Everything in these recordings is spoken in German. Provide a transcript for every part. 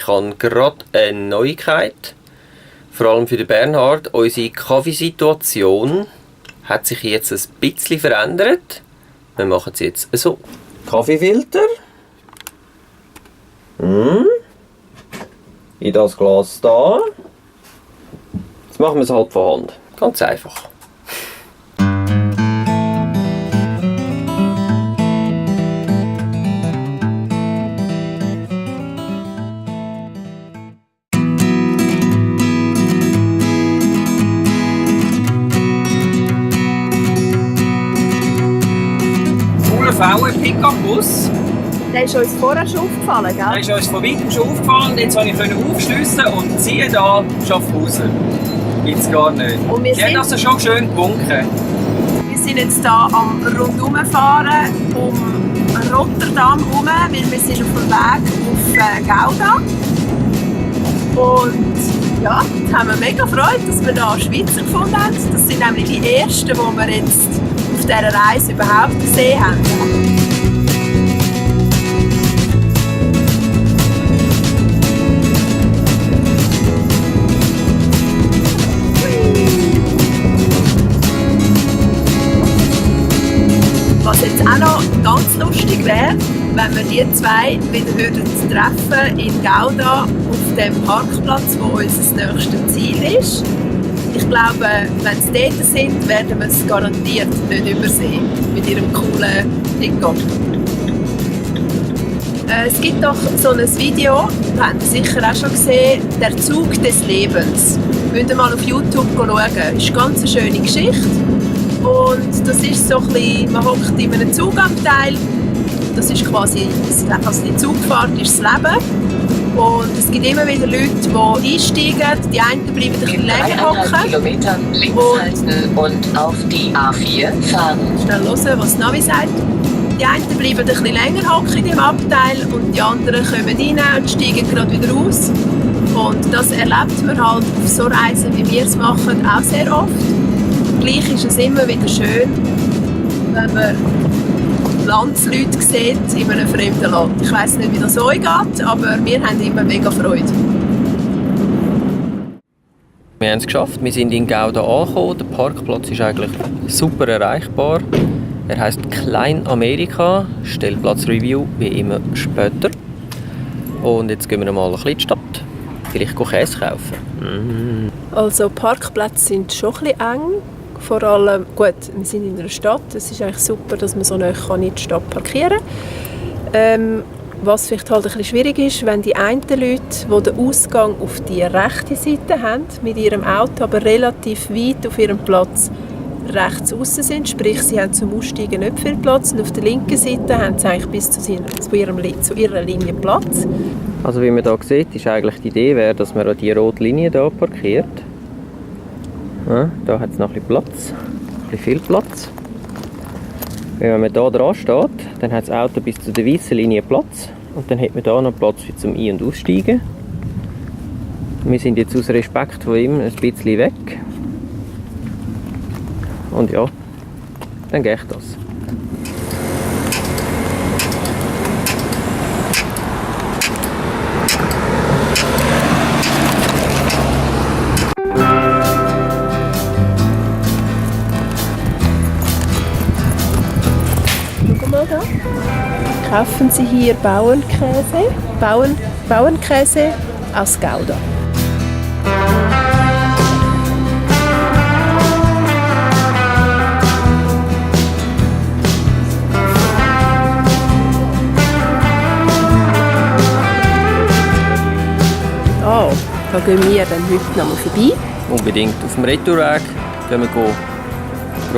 Ich habe gerade eine Neuigkeit, vor allem für den Bernhard. Unsere Kaffeesituation hat sich jetzt ein bisschen verändert. Wir machen es jetzt so. Kaffeefilter. In das Glas da. Jetzt machen wir es halt von Hand. Ganz einfach. VW-Pickup-Bus. Der ist uns vorher schon aufgefallen, gell? Der ist uns von weitem schon aufgefallen. Jetzt konnte ich aufschliessen und siehe da, Schaffhausen. Jetzt gar nicht. Und wir Sie haben also schon schön gewunken. Wir sind jetzt hier am Rundumfahren um Rotterdam herum, weil wir sind auf dem Weg auf Gouda. Und ja, jetzt haben wir mega Freude, dass wir hier Schweizer gefunden haben. Das sind nämlich die ersten, die wir jetzt auf dieser Reise überhaupt gesehen haben. Was jetzt auch noch ganz lustig wäre, wenn wir die zwei wieder treffen in Gouda auf dem Parkplatz, wo unser nächstes Ziel ist. Ich glaube, wenn sie dort sind, werden wir es garantiert nicht übersehen mit ihrem coolen Pickup. Es gibt doch so ein Video, das habt ihr sicher auch schon gesehen, «Der Zug des Lebens». Könnt ihr mal auf YouTube schauen. Das ist eine ganz schöne Geschichte. Und das ist so ein bisschen, man hockt in einem Zugabteil. Das ist quasi, also die Zugfahrt ist das Leben. Und es gibt immer wieder Leute, die einsteigen, die einen bleiben ein bisschen länger hocken. Kilometern links halten und auf die A4 fahren. Schnell hören, was das Navi sagt. Die einen bleiben ein bisschen länger hocken in dem Abteil und die anderen kommen rein und steigen gerade wieder aus. Und das erlebt man halt auf so Reisen, wie wir es machen, auch sehr oft. Gleich ist es immer wieder schön, wenn man Landsleute sieht in einem fremden Land. Ich weiss nicht, wie das euch geht, aber wir haben immer mega Freude. Wir haben es geschafft, wir sind in Gouda angekommen. Der Parkplatz ist eigentlich super erreichbar. Er heisst Klein Amerika. Stellplatzreview wie immer später. Und jetzt gehen wir mal ein bisschen in die Stadt. Vielleicht Käse kaufen. Also Parkplätze sind schon ein bisschen eng. Vor allem, gut, wir sind in einer Stadt. Es ist eigentlich super, dass man so nah in die Stadt parkieren kann. Was vielleicht halt ein bisschen schwierig ist, wenn die einen Leute, die den Ausgang auf die rechte Seite haben, mit ihrem Auto aber relativ weit auf ihrem Platz rechts aussen sind, sprich sie haben zum Aussteigen nicht viel Platz und auf der linken Seite haben sie eigentlich bis zu ihrer Linie Platz. Also wie man hier sieht, ist eigentlich die Idee, wäre, dass man an die rote Linie hier parkiert. Ja, da hat es noch ein bisschen Platz, ein bisschen viel Platz. Wenn man hier dran steht, dann hat das Auto bis zu der weißen Linie Platz und dann hat man hier noch Platz zum Ein- und Aussteigen. Wir sind jetzt aus Respekt von ihm ein bisschen weg. Und ja, dann geht das. Schau mal da. Kaufen Sie hier Bauernkäse, Bauernkäse aus Gouda. Oh, da gehen wir dann heute noch mal vorbei. Unbedingt. Auf dem Retourweg gehen wir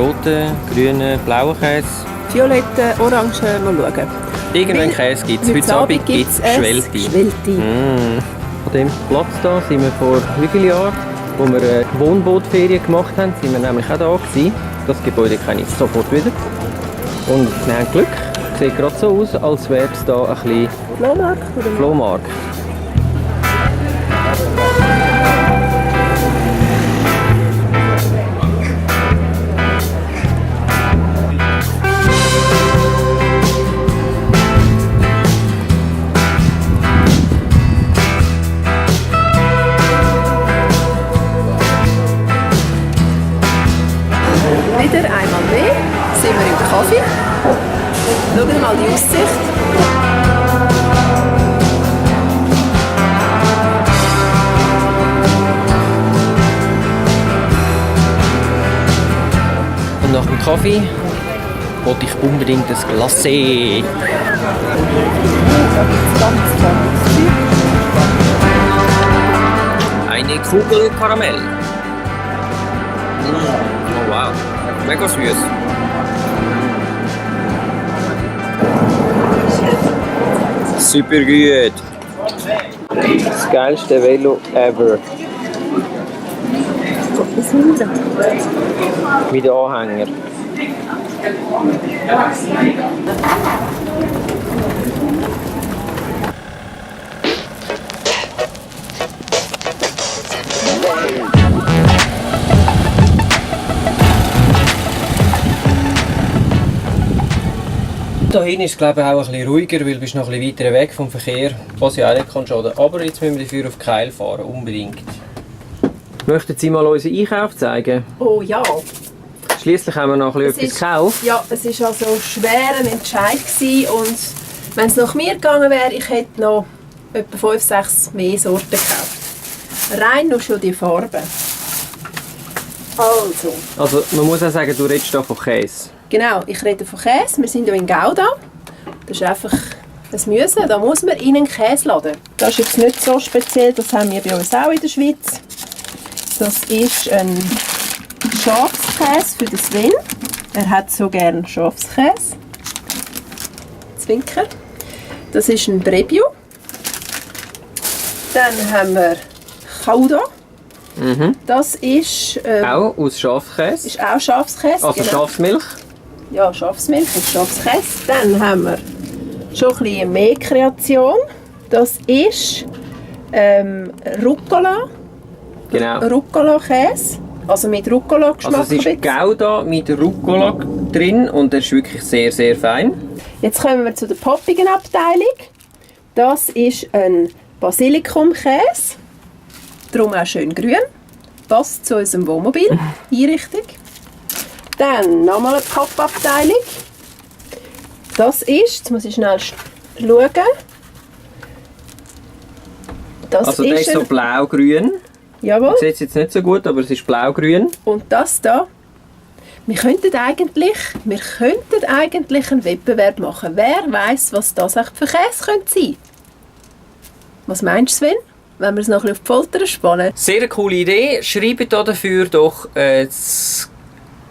roten, grünen, blauen Käse. Violette, orange, mal schauen. Irgendeinen Käse gibt es. Heute Abend gibt es Schwelti. Von dem Platz hier sind wir vor wie vielen Jahren, wo wir Wohnbootferien gemacht haben, sind wir nämlich auch da gewesen. Das Gebäude kenne ich sofort wieder. Und wir haben Glück. Sieht gerade so aus, als wäre es da ein bisschen Flohmarkt? Flohmarkt. dem Kaffee wollte ich unbedingt ein Glacé. Eine Kugel Karamell. Oh wow, mega süß. Super gut. Das geilste Velo ever. Mit Anhänger. Da hinten ist es, glaube ich, auch ein bisschen ruhiger, weil du bist noch ein bisschen weiter weg vom Verkehr, was ja auch nicht kann schaden. Aber jetzt müssen wir dafür auf Keil fahren, unbedingt. Möchten Sie mal unseren Einkauf zeigen? Oh ja. Schliesslich haben wir noch ein bisschen etwas gekauft. Ja, es war also schwer ein Entscheid gewesen und wenn es nach mir gegangen wäre, ich hätte noch etwa 5, 6 mehr Sorten gekauft. Rein nur schon die Farben. Also man muss auch sagen, du redest hier von Käse. Genau, ich rede von Käse. Wir sind hier in Gouda. Das ist einfach ein Müssen. Da muss man in einen Käseladen. Das ist jetzt nicht so speziell, das haben wir bei uns auch in der Schweiz. Das ist ein Schafskäse für den Sven. Er hat so gerne Schafskäse. Zwinker. Das ist ein Brebio. Dann haben wir Gouda. Das ist auch aus Schafskäse. Ist auch Schafskäse. Also genau. Schafsmilch. Ja, Schafsmilch und Schafskäse. Dann haben wir schon ein bisschen mehr Kreation. Das ist Rucola. Genau. Rucola-Käse. Also mit Rucola-Geschmack. Also es ist Gouda mit Rucola drin und der ist wirklich sehr, sehr fein. Jetzt kommen wir zu der poppigen Abteilung. Das ist ein Basilikumkäse. Darum auch schön grün. Passt zu unserem Wohnmobil. Einrichtung. Dann nochmal eine Pop-Abteilung. Das ist, jetzt muss ich schnell schauen. Das also der ist so blau-grün. Jawohl. Man sieht es jetzt nicht so gut, aber es ist blau-grün. Und das da, wir könnten eigentlich einen Wettbewerb machen. Wer weiss, was das echt für Käse könnte sein? Was meinst du, Sven? Wenn wir es noch ein bisschen auf die Folter spannen? Sehr eine coole Idee. Schreibt da dafür doch das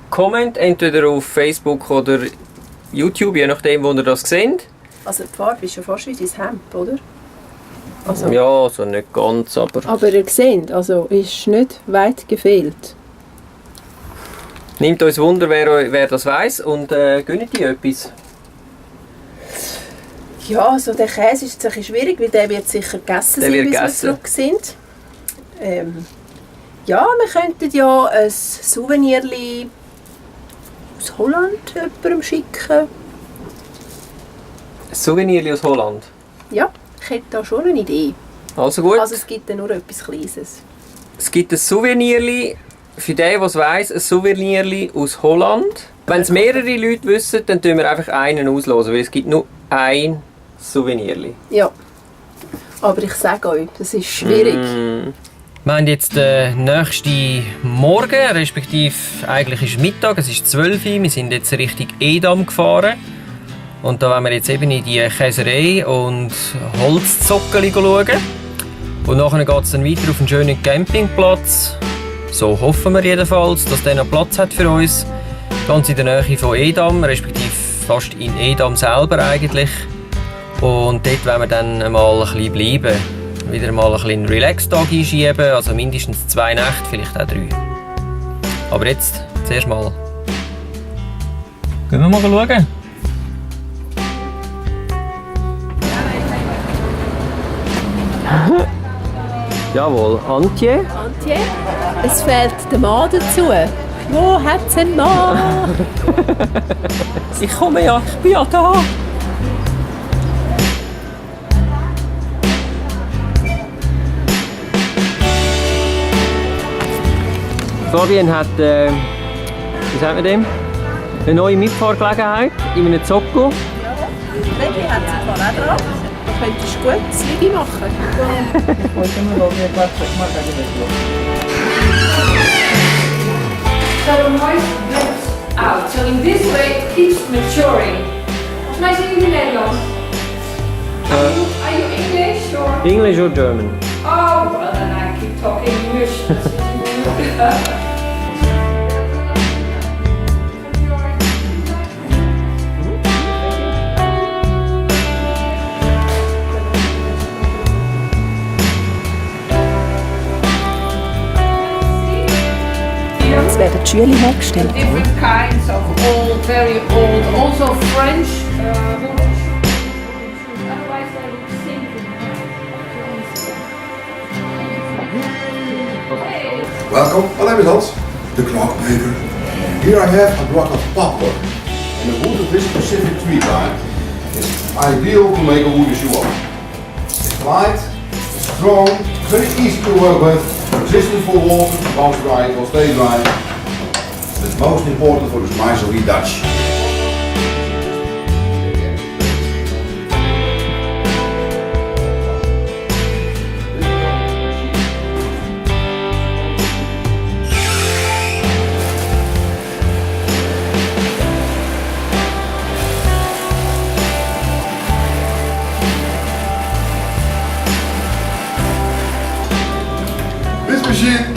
Comment, entweder auf Facebook oder YouTube, je nachdem, wo ihr das seht. Also die Farbe ist ja fast wie dein Hemd, oder? Also, ja, also nicht ganz, aber... Aber ihr seht, also ist nicht weit gefehlt. Nimmt uns Wunder, wer das weiss und gönnt ihr etwas. Ja, also der Käse ist jetzt ein bisschen schwierig, weil der wird sicher gegessen sein, bis wir zurück sind. Ja, wir könnten ja ein Souvenirli aus Holland jemandem schicken. Ein Souvenirli aus Holland? Ja, ich hätte da schon eine Idee. Also gut. Also es gibt ja nur etwas Kleines. Es gibt ein Souvenirli, für den, der es weiss, ein Souvenirli aus Holland. Wenn es mehrere Leute wissen, dann tun wir einfach einen auslosen, weil es gibt nur ein Souvenirli. Ja, aber ich sage euch, das ist schwierig. Wir haben jetzt den nächsten Morgen, respektive eigentlich ist Mittag, es ist 12 Uhr, wir sind jetzt Richtung Edam gefahren. Und da wollen wir jetzt eben in die Käserei und Holzzockeli schauen. Und nachher geht es dann weiter auf einen schönen Campingplatz. So hoffen wir jedenfalls, dass der noch Platz hat für uns. Ganz in der Nähe von Edam, respektive fast in Edam selber eigentlich. Und dort wollen wir dann mal ein bisschen bleiben. Wieder mal ein bisschen Relax-Tag einschieben, also mindestens 2 Nächte, vielleicht auch 3. Aber jetzt, zuerst mal. Gehen wir mal schauen. Jawohl, Antje. Antje, es fehlt der Mann dazu. Wo hat es einen Mann? Ich komme ja, ich bin ja da. Fabian hat, wie sagt man dem? Eine neue Mitfahrgelegenheit in einem Zocco. Ja, Freddy hat sich mal auch dran. Du könntest gut das Liege machen. out. So in this way it keeps maturing. Wij zijn in het Nederlands. Are you English or? English or German? Oh, well then I keep talking English. Es werden die Schüler hergestellt. Different kinds of old, very old, also French. Otherwise they would sink. Welcome, my name is Hans, the clockmaker. Here I have a block of popcorn. And the wood of this specific tree type is ideal to make a wooden shoe of. It's light, it's strong, very easy to work with, resistant for water, bounce dry, it will stay dry. But it's most important for the Smysley Dutch. This machine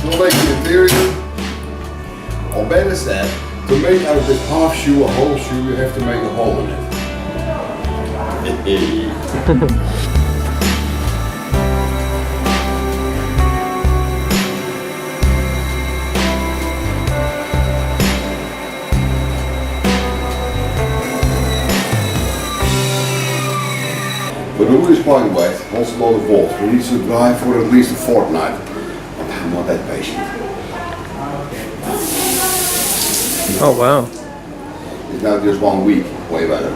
will make the interior, or better said, to make out of this half shoe a whole shoe, you have to make a hole in it. But the wood is quite wet, also a lot of water. It needs to dry for at least a fortnight. But I'm not that patient. Oh wow. It's now just 1 week, way better.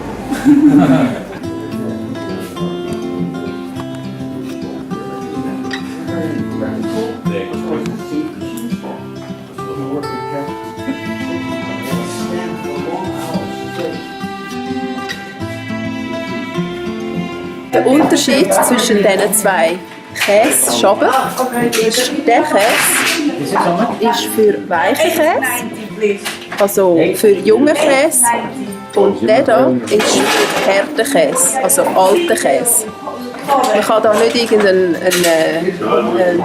Der Unterschied zwischen diesen zwei Kässchaben ist, der Käse ist für weichen Käse, also für jungen Käse, und der hier ist für harten Käse, also alten Käse. Man kann da nicht irgendeinen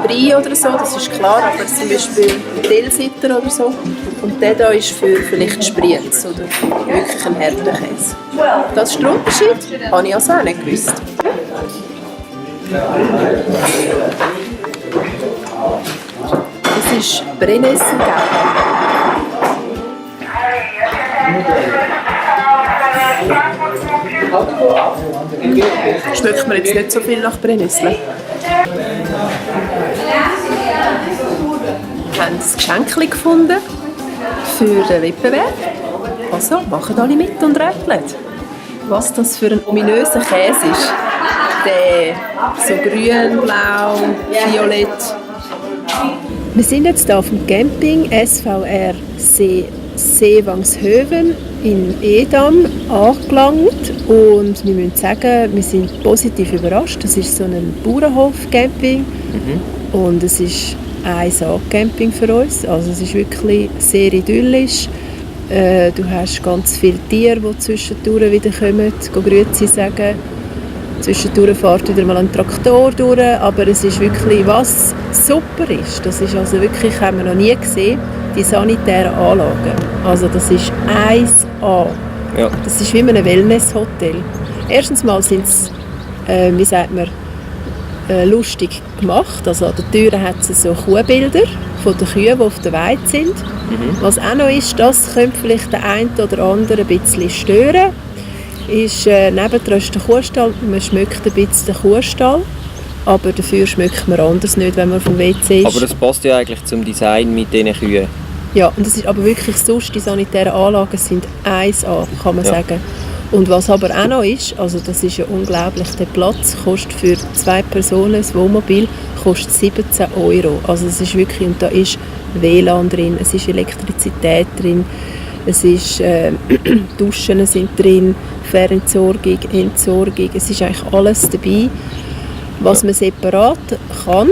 Brie oder so, das ist klar, aber zum Beispiel Tilsiter oder so. Und der hier ist für vielleicht Spritz oder wirklich einen harten Käse. Das ist der Unterschied, habe ich also auch nicht gewusst. Das ist Brennnesselgelb. Schmeckt mir jetzt nicht so viel nach Brennnessel. Wir haben ein Geschenk gefunden für den Wettbewerb. Also machen alle mit und rätseln. Was das für ein ominöser Käse ist. Der so grün, blau, violett. Wir sind jetzt hier auf dem Camping SVR Seewangshöven in Edam angelangt und wir müssen sagen, wir sind positiv überrascht. Das ist so ein Bauernhof-Camping und es ist ein Camping für uns. Also es ist wirklich sehr idyllisch. Du hast ganz viele Tiere, die zwischendurch wieder kommen, Grüezi sagen. Zwischendurch fährt wieder mal ein Traktor durch, aber es ist wirklich, was super ist, das ist also wirklich, haben wir noch nie gesehen, die sanitären Anlagen. Also das ist 1A. Ja. Das ist wie in einem Wellness-Hotel. Erstens mal sind es, wie sagt man, lustig gemacht. Also an den Türen hat es so Kuhbilder von den Kühen, die auf der Weide sind. Was auch noch ist, das könnte vielleicht den einen oder anderen ein bisschen stören. Ist, nebendran ist der Kuhstall, man schmeckt ein bisschen den Kuhstall, aber dafür schmeckt man anders nicht, wenn man vom WC ist. Aber das passt ja eigentlich zum Design mit diesen Kühen. Ja, und das ist aber wirklich sonst, die sanitären Anlagen sind 1A, kann man sagen. Und was aber auch noch ist, also das ist ja unglaublich, der Platz kostet für 2 Personen, das Wohnmobil, kostet 17 €. Also es ist wirklich, und da ist WLAN drin, es ist Elektrizität drin, es ist Duschen sind drin, Fernentsorgung, Entsorgung, es ist eigentlich alles dabei, was man separat kann.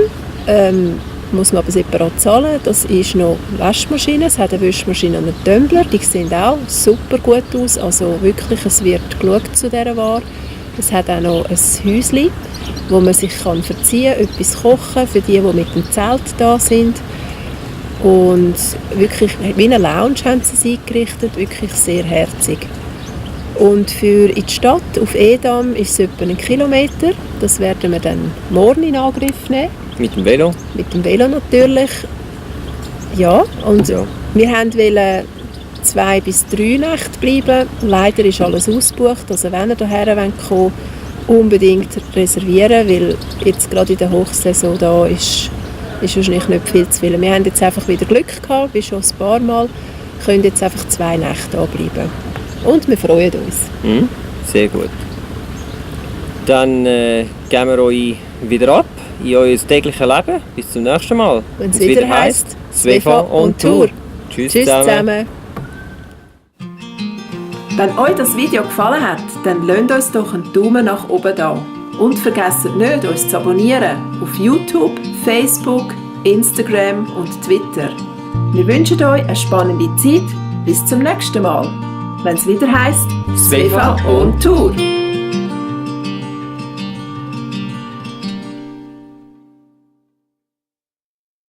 muss man aber separat zahlen. Das ist noch Waschmaschine, es hat eine Waschmaschine und einen Tumbler, die sehen auch super gut aus, also wirklich, es wird geschaut zu dieser Ware. Es hat auch noch ein Häuschen, wo man sich verziehen kann, etwas kochen für die mit dem Zelt da sind. Und wirklich, wie eine Lounge haben sie es eingerichtet, wirklich sehr herzig. Und für in die Stadt, auf Edam, ist es etwa 1 Kilometer. Das werden wir dann morgen in Angriff nehmen. Mit dem Velo? Mit dem Velo natürlich. Ja, und Ja. wir wollten 2 bis 3 Nächte bleiben. Leider ist alles ausgebucht, also wenn ihr hierher kommt, unbedingt reservieren, weil jetzt gerade in der Hochsaison da ist wahrscheinlich nicht viel zu viel. Wir haben jetzt einfach wieder Glück gehabt, wie schon ein paar Mal, können jetzt einfach 2 Nächte da bleiben. Und wir freuen uns. Sehr gut. Dann geben wir euch wieder ab in euer tägliches Leben. Bis zum nächsten Mal. Wenn es wieder heisst, Svefa on Tour. Tschüss zusammen. Wenn euch das Video gefallen hat, dann lasst uns doch einen Daumen nach oben da. Und vergesst nicht, uns zu abonnieren auf YouTube, Facebook, Instagram und Twitter. Wir wünschen euch eine spannende Zeit. Bis zum nächsten Mal. Wenn es wieder heisst, Svefa on Tour.